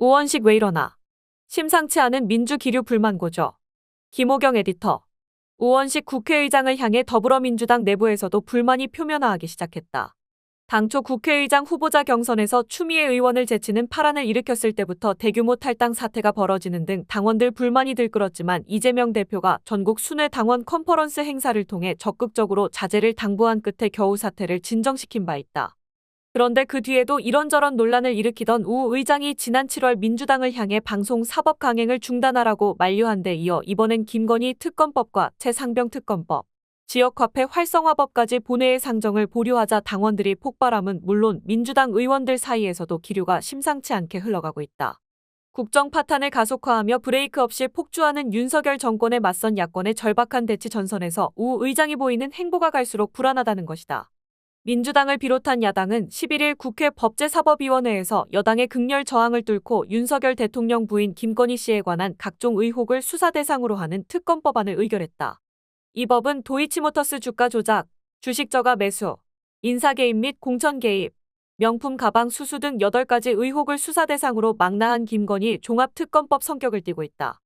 우원식 왜 이러나. 심상치 않은 민주기류 불만 고조. 김호경 에디터. 우원식 국회의장을 향해 더불어민주당 내부에서도 불만이 표면화하기 시작했다. 당초 국회의장 후보자 경선에서 추미애 의원을 제치는 파란을 일으켰을 때부터 대규모 탈당 사태가 벌어지는 등 당원들 불만이 들끓었지만 이재명 대표가 전국 순회 당원 컨퍼런스 행사를 통해 적극적으로 자제를 당부한 끝에 겨우 사태를 진정시킨 바 있다. 그런데 그 뒤에도 이런저런 논란을 일으키던 우 의장이 지난 7월 민주당을 향해 방송 사법 강행을 중단하라고 만류한 데 이어 이번엔 김건희 특검법과 최상병 특검법, 지역화폐 활성화법까지 본회의 상정을 보류하자 당원들이 폭발함은 물론 민주당 의원들 사이에서도 기류가 심상치 않게 흘러가고 있다. 국정 파탄을 가속화하며 브레이크 없이 폭주하는 윤석열 정권에 맞선 야권의 절박한 대치 전선에서 우 의장이 보이는 행보가 갈수록 불안하다는 것이다. 민주당을 비롯한 야당은 11일 국회 법제사법위원회에서 여당의 극렬 저항을 뚫고 윤석열 대통령 부인 김건희 씨에 관한 각종 의혹을 수사 대상으로 하는 특검법안을 의결했다. 이 법은 도이치모터스 주가 조작, 주식 저가 매수, 인사 개입 및 공천 개입, 명품 가방 수수 등 8가지 의혹을 수사 대상으로 망라한 김건희 종합특검법 성격을 띠고 있다.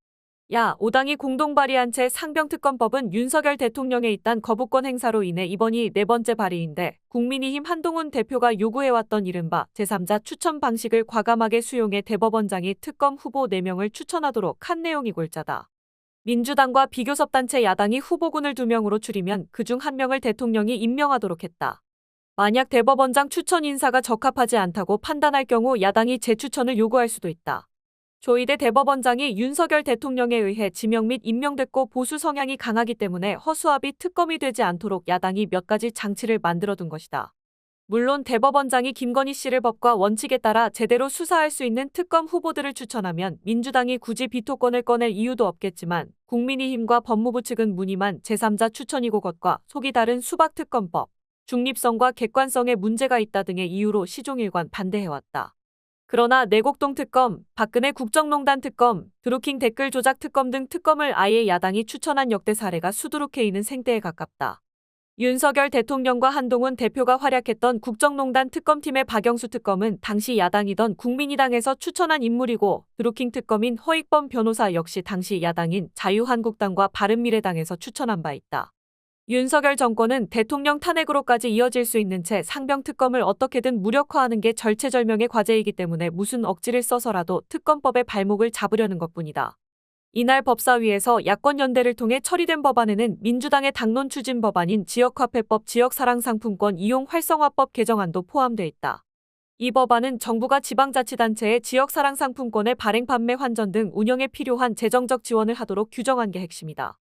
야 5당이 공동 발의한 채 상병특검법은 윤석열 대통령의 이딴 거부권 행사로 인해 이번이 4번째 발의인데 국민의힘 한동훈 대표가 요구해왔던 이른바 제3자 추천 방식을 과감하게 수용해 대법원장이 특검 후보 4명을 추천하도록 한 내용이 골자다. 민주당과 비교섭단체 야당이 후보군을 2명으로 추리면 그중 1명을 대통령이 임명하도록 했다. 만약 대법원장 추천 인사가 적합하지 않다고 판단할 경우 야당이 재추천을 요구할 수도 있다. 조희대 대법원장이 윤석열 대통령에 의해 지명 및 임명됐고 보수 성향이 강하기 때문에 허수아비 특검이 되지 않도록 야당이 몇 가지 장치를 만들어둔 것이다. 물론 대법원장이 김건희 씨를 법과 원칙에 따라 제대로 수사할 수 있는 특검 후보들을 추천하면 민주당이 굳이 비토권을 꺼낼 이유도 없겠지만 국민의힘과 법무부 측은 무늬만 제3자 추천이고 것과 속이 다른 수박특검법, 중립성과 객관성에 문제가 있다 등의 이유로 시종일관 반대해왔다. 그러나 내곡동 특검, 박근혜 국정농단 특검, 드루킹 댓글 조작 특검 등 특검을 아예 야당이 추천한 역대 사례가 수두룩해이는 생때에 가깝다. 윤석열 대통령과 한동훈 대표가 활약했던 국정농단 특검팀의 박영수 특검은 당시 야당이던 국민의당에서 추천한 인물이고 드루킹 특검인 허익범 변호사 역시 당시 야당인 자유한국당과 바른미래당에서 추천한 바 있다. 윤석열 정권은 대통령 탄핵으로까지 이어질 수 있는 채 상병특검을 어떻게든 무력화하는 게 절체절명의 과제이기 때문에 무슨 억지를 써서라도 특검법의 발목을 잡으려는 것뿐이다. 이날 법사위에서 야권 연대를 통해 처리된 법안에는 민주당의 당론 추진 법안인 지역화폐법 지역사랑상품권 이용 활성화법 개정안도 포함돼 있다. 이 법안은 정부가 지방자치단체의 지역사랑상품권의 발행 판매 환전 등 운영에 필요한 재정적 지원을 하도록 규정한 게 핵심이다.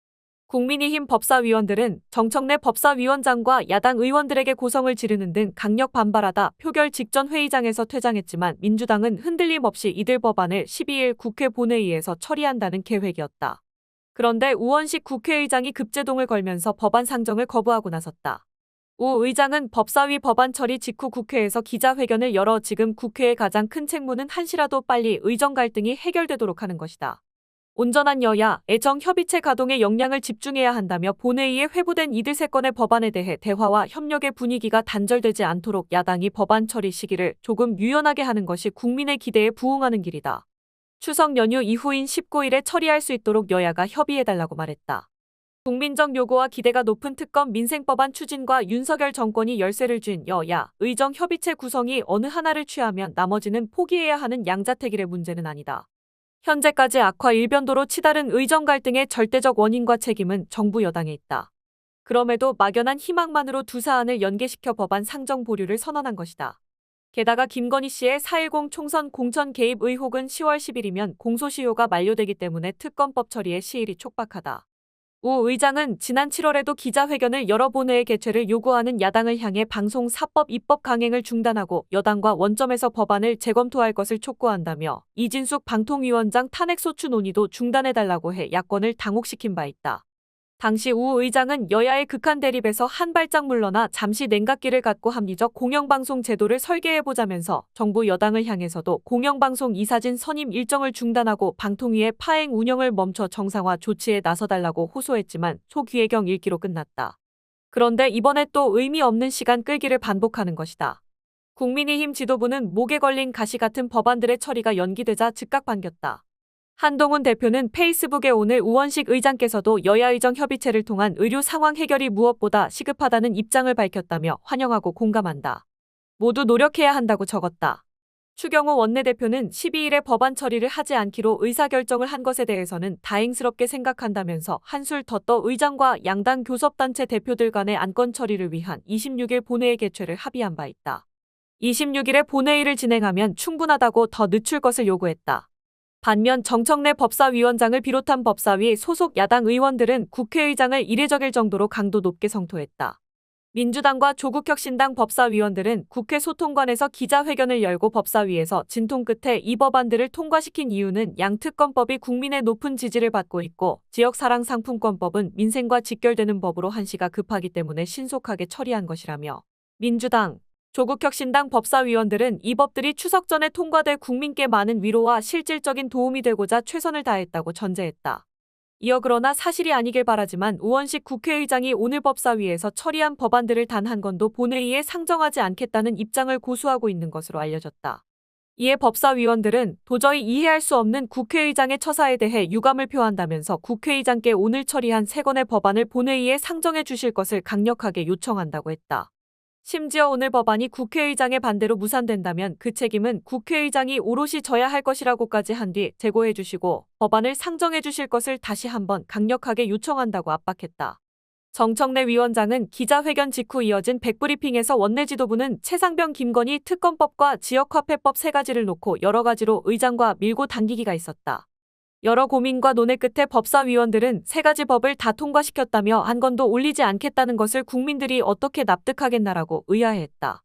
국민의힘 법사위원들은 정청래 법사위원장과 야당 의원들에게 고성을 지르는 등 강력 반발하다 표결 직전 회의장에서 퇴장했지만 민주당은 흔들림 없이 이들 법안을 12일 국회 본회의에서 처리한다는 계획이었다. 그런데 우원식 국회의장이 급제동을 걸면서 법안 상정을 거부하고 나섰다. 우 의장은 법사위 법안 처리 직후 국회에서 기자회견을 열어 지금 국회의 가장 큰 책무는 한시라도 빨리 의정 갈등이 해결되도록 하는 것이다. 온전한 여야, 애정 협의체 가동에 역량을 집중해야 한다며 본회의에 회부된 이들 3건의 법안에 대해 대화와 협력의 분위기가 단절되지 않도록 야당이 법안 처리 시기를 조금 유연하게 하는 것이 국민의 기대에 부응하는 길이다. 추석 연휴 이후인 19일에 처리할 수 있도록 여야가 협의해달라고 말했다. 국민적 요구와 기대가 높은 특검 민생법안 추진과 윤석열 정권이 열쇠를 쥔 여야, 의정 협의체 구성이 어느 하나를 취하면 나머지는 포기해야 하는 양자택일의 문제는 아니다. 현재까지 악화 일변도로 치달은 의정 갈등의 절대적 원인과 책임은 정부 여당에 있다. 그럼에도 막연한 희망만으로 두 사안을 연계시켜 법안 상정 보류를 선언한 것이다. 게다가 김건희 씨의 4.10 총선 공천 개입 의혹은 10월 10일이면 공소시효가 만료되기 때문에 특검법 처리의 시일이 촉박하다. 우 의장은 지난 7월에도 기자회견을 열어 본회의 개최를 요구하는 야당을 향해 방송 사법 입법 강행을 중단하고 여당과 원점에서 법안을 재검토할 것을 촉구한다며 이진숙 방통위원장 탄핵소추 논의도 중단해달라고 해 야권을 당혹시킨 바 있다. 당시 우 의장은 여야의 극한 대립에서 한 발짝 물러나 잠시 냉각기를 갖고 합리적 공영방송 제도를 설계해보자면서 정부 여당을 향해서도 공영방송 이사진 선임 일정을 중단하고 방통위의 파행 운영을 멈춰 정상화 조치에 나서달라고 호소했지만 소기회경 읽기로 끝났다. 그런데 이번에 또 의미 없는 시간 끌기를 반복하는 것이다. 국민의힘 지도부는 목에 걸린 가시 같은 법안들의 처리가 연기되자 즉각 반겼다. 한동훈 대표는 페이스북에 오늘 우원식 의장께서도 여야 의정 협의체를 통한 의료 상황 해결이 무엇보다 시급하다는 입장을 밝혔다며 환영하고 공감한다. 모두 노력해야 한다고 적었다. 추경호 원내대표는 12일에 법안 처리를 하지 않기로 의사결정을 한 것에 대해서는 다행스럽게 생각한다면서 한술 더 떠 의장과 양당 교섭단체 대표들 간의 안건 처리를 위한 26일 본회의 개최를 합의한 바 있다. 26일에 본회의를 진행하면 충분하다고 더 늦출 것을 요구했다. 반면 정청래 법사위원장을 비롯한 법사위 소속 야당 의원들은 국회의장을 이례적일 정도로 강도 높게 성토했다. 민주당과 조국혁신당 법사위원들은 국회 소통관에서 기자회견을 열고 법사위에서 진통 끝에 이 법안들을 통과시킨 이유는 양특검법이 국민의 높은 지지를 받고 있고 지역사랑상품권법은 민생과 직결되는 법으로 한시가 급하기 때문에 신속하게 처리한 것이라며 민주당, 조국혁신당 법사위원들은 이 법들이 추석 전에 통과돼 국민께 많은 위로와 실질적인 도움이 되고자 최선을 다했다고 전제했다. 이어 그러나 사실이 아니길 바라지만 우원식 국회의장이 오늘 법사위에서 처리한 법안들을 단 한 건도 본회의에 상정하지 않겠다는 입장을 고수하고 있는 것으로 알려졌다. 이에 법사위원들은 도저히 이해할 수 없는 국회의장의 처사에 대해 유감을 표한다면서 국회의장께 오늘 처리한 3건의 법안을 본회의에 상정해 주실 것을 강력하게 요청한다고 했다. 심지어 오늘 법안이 국회의장의 반대로 무산된다면 그 책임은 국회의장이 오롯이 져야 할 것이라고까지 한 뒤 재고해 주시고 법안을 상정해 주실 것을 다시 한번 강력하게 요청한다고 압박했다. 정청래 위원장은 기자회견 직후 이어진 백브리핑에서 원내 지도부는 최상병 김건희 특검법과 지역화폐법 3가지를 놓고 여러 가지로 의장과 밀고 당기기가 있었다. 여러 고민과 논의 끝에 법사위원들은 3가지 법을 다 통과시켰다며 한 건도 올리지 않겠다는 것을 국민들이 어떻게 납득하겠나라고 의아해했다.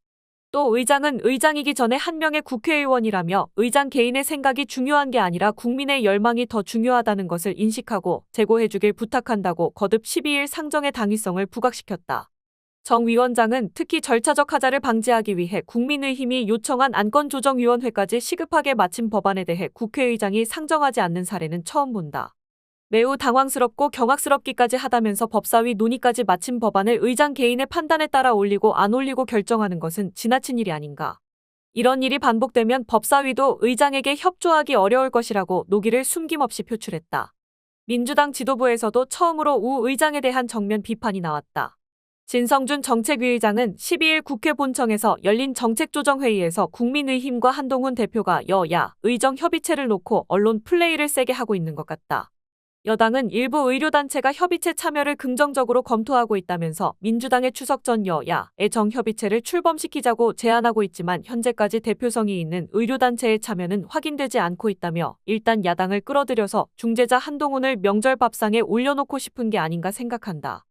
또 의장은 의장이기 전에 한 명의 국회의원이라며 의장 개인의 생각이 중요한 게 아니라 국민의 열망이 더 중요하다는 것을 인식하고 재고해주길 부탁한다고 거듭 12일 상정의 당위성을 부각시켰다. 정 위원장은 특히 절차적 하자를 방지하기 위해 국민의힘이 요청한 안건조정위원회까지 시급하게 마친 법안에 대해 국회의장이 상정하지 않는 사례는 처음 본다. 매우 당황스럽고 경악스럽기까지 하다면서 법사위 논의까지 마친 법안을 의장 개인의 판단에 따라 올리고 안 올리고 결정하는 것은 지나친 일이 아닌가. 이런 일이 반복되면 법사위도 의장에게 협조하기 어려울 것이라고 노기를 숨김없이 표출했다. 민주당 지도부에서도 처음으로 우 의장에 대한 정면 비판이 나왔다. 진성준 정책위의장은 12일 국회 본청에서 열린 정책조정회의에서 국민의힘과 한동훈 대표가 여야 의정 협의체를 놓고 언론 플레이를 세게 하고 있는 것 같다. 여당은 일부 의료단체가 협의체 참여를 긍정적으로 검토하고 있다면서 민주당의 추석 전 여야의 정협의체를 출범시키자고 제안하고 있지만 현재까지 대표성이 있는 의료단체의 참여는 확인되지 않고 있다며 일단 야당을 끌어들여서 중재자 한동훈을 명절 밥상에 올려놓고 싶은 게 아닌가 생각한다.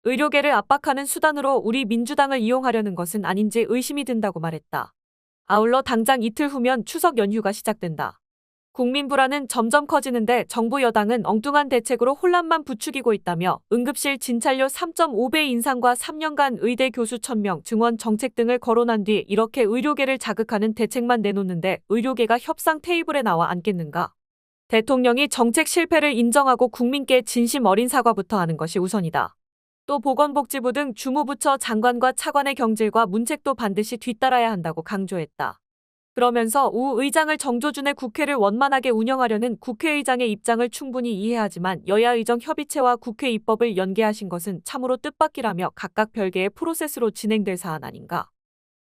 의료계를 압박하는 수단으로 우리 민주당을 이용하려는 것은 아닌지 의심이 든다고 말했다. 아울러 당장 이틀 후면 추석 연휴가 시작된다. 국민 불안은 점점 커지는데 정부 여당은 엉뚱한 대책으로 혼란만 부추기고 있다며 응급실 진찰료 3.5배 인상과 3년간 의대 교수 1000명 증원 정책 등을 거론한 뒤 이렇게 의료계를 자극하는 대책만 내놓는데 의료계가 협상 테이블에 나와 앉겠는가? 대통령이 정책 실패를 인정하고 국민께 진심 어린 사과부터 하는 것이 우선이다. 또 보건복지부 등 주무부처 장관과 차관의 경질과 문책도 반드시 뒤따라야 한다고 강조했다. 그러면서 우 의장을 정조준의 국회를 원만하게 운영하려는 국회의장의 입장을 충분히 이해하지만 여야 의정 협의체와 국회 입법을 연계하신 것은 참으로 뜻밖이라며 각각 별개의 프로세스로 진행될 사안 아닌가.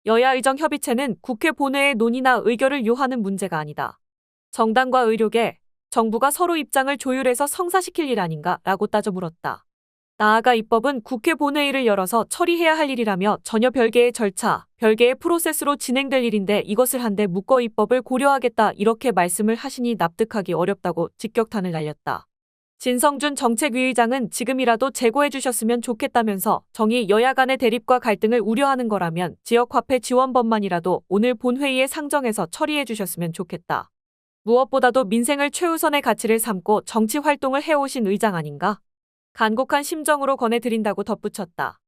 여야 의정 협의체는 국회 본회의 논의나 의결을 요하는 문제가 아니다. 정당과 의료계, 정부가 서로 입장을 조율해서 성사시킬 일 아닌가 라고 따져 물었다. 나아가 입법은 국회 본회의를 열어서 처리해야 할 일이라며 전혀 별개의 절차, 별개의 프로세스로 진행될 일인데 이것을 한데 묶어 입법을 고려하겠다 이렇게 말씀을 하시니 납득하기 어렵다고 직격탄을 날렸다. 진성준 정책위의장은 지금이라도 재고해 주셨으면 좋겠다면서 정의 여야 간의 대립과 갈등을 우려하는 거라면 지역화폐 지원법만이라도 오늘 본회의에 상정해서 처리해 주셨으면 좋겠다. 무엇보다도 민생을 최우선의 가치를 삼고 정치 활동을 해오신 의장 아닌가? 간곡한 심정으로 권해드린다고 덧붙였다.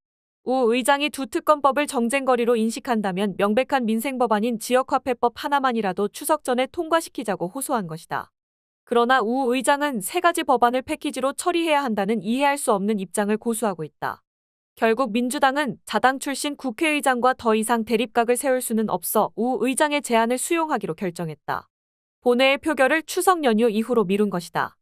우 의장이 두 특검법을 정쟁거리로 인식한다면 명백한 민생법안인 지역화폐법 하나만이라도 추석 전에 통과시키자고 호소한 것이다. 그러나 우 의장은 3가지 법안을 패키지로 처리해야 한다는 이해할 수 없는 입장을 고수하고 있다. 결국 민주당은 자당 출신 국회의장과 더 이상 대립각을 세울 수는 없어 우 의장의 제안을 수용하기로 결정했다. 본회의 표결을 추석 연휴 이후로 미룬 것이다.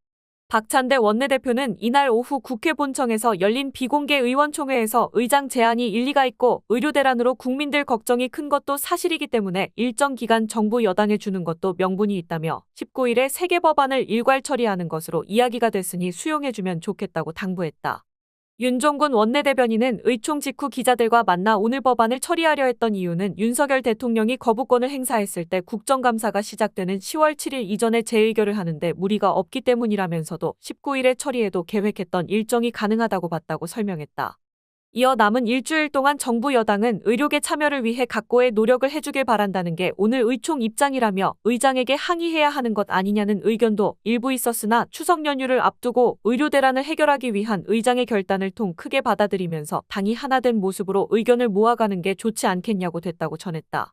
박찬대 원내대표는 이날 오후 국회 본청에서 열린 비공개 의원총회에서 의장 제안이 일리가 있고 의료 대란으로 국민들 걱정이 큰 것도 사실이기 때문에 일정 기간 정부 여당에 주는 것도 명분이 있다며 19일에 3개 법안을 일괄 처리하는 것으로 이야기가 됐으니 수용해주면 좋겠다고 당부했다. 윤종군 원내대변인은 의총 직후 기자들과 만나 오늘 법안을 처리하려 했던 이유는 윤석열 대통령이 거부권을 행사했을 때 국정감사가 시작되는 10월 7일 이전에 재의결을 하는데 무리가 없기 때문이라면서도 19일에 처리해도 계획했던 일정이 가능하다고 봤다고 설명했다. 이어 남은 일주일 동안 정부 여당은 의료계 참여를 위해 각고의 노력을 해주길 바란다는 게 오늘 의총 입장이라며 의장에게 항의해야 하는 것 아니냐는 의견도 일부 있었으나 추석 연휴를 앞두고 의료 대란을 해결하기 위한 의장의 결단을 통 크게 받아들이면서 당이 하나된 모습으로 의견을 모아가는 게 좋지 않겠냐고 됐다고 전했다.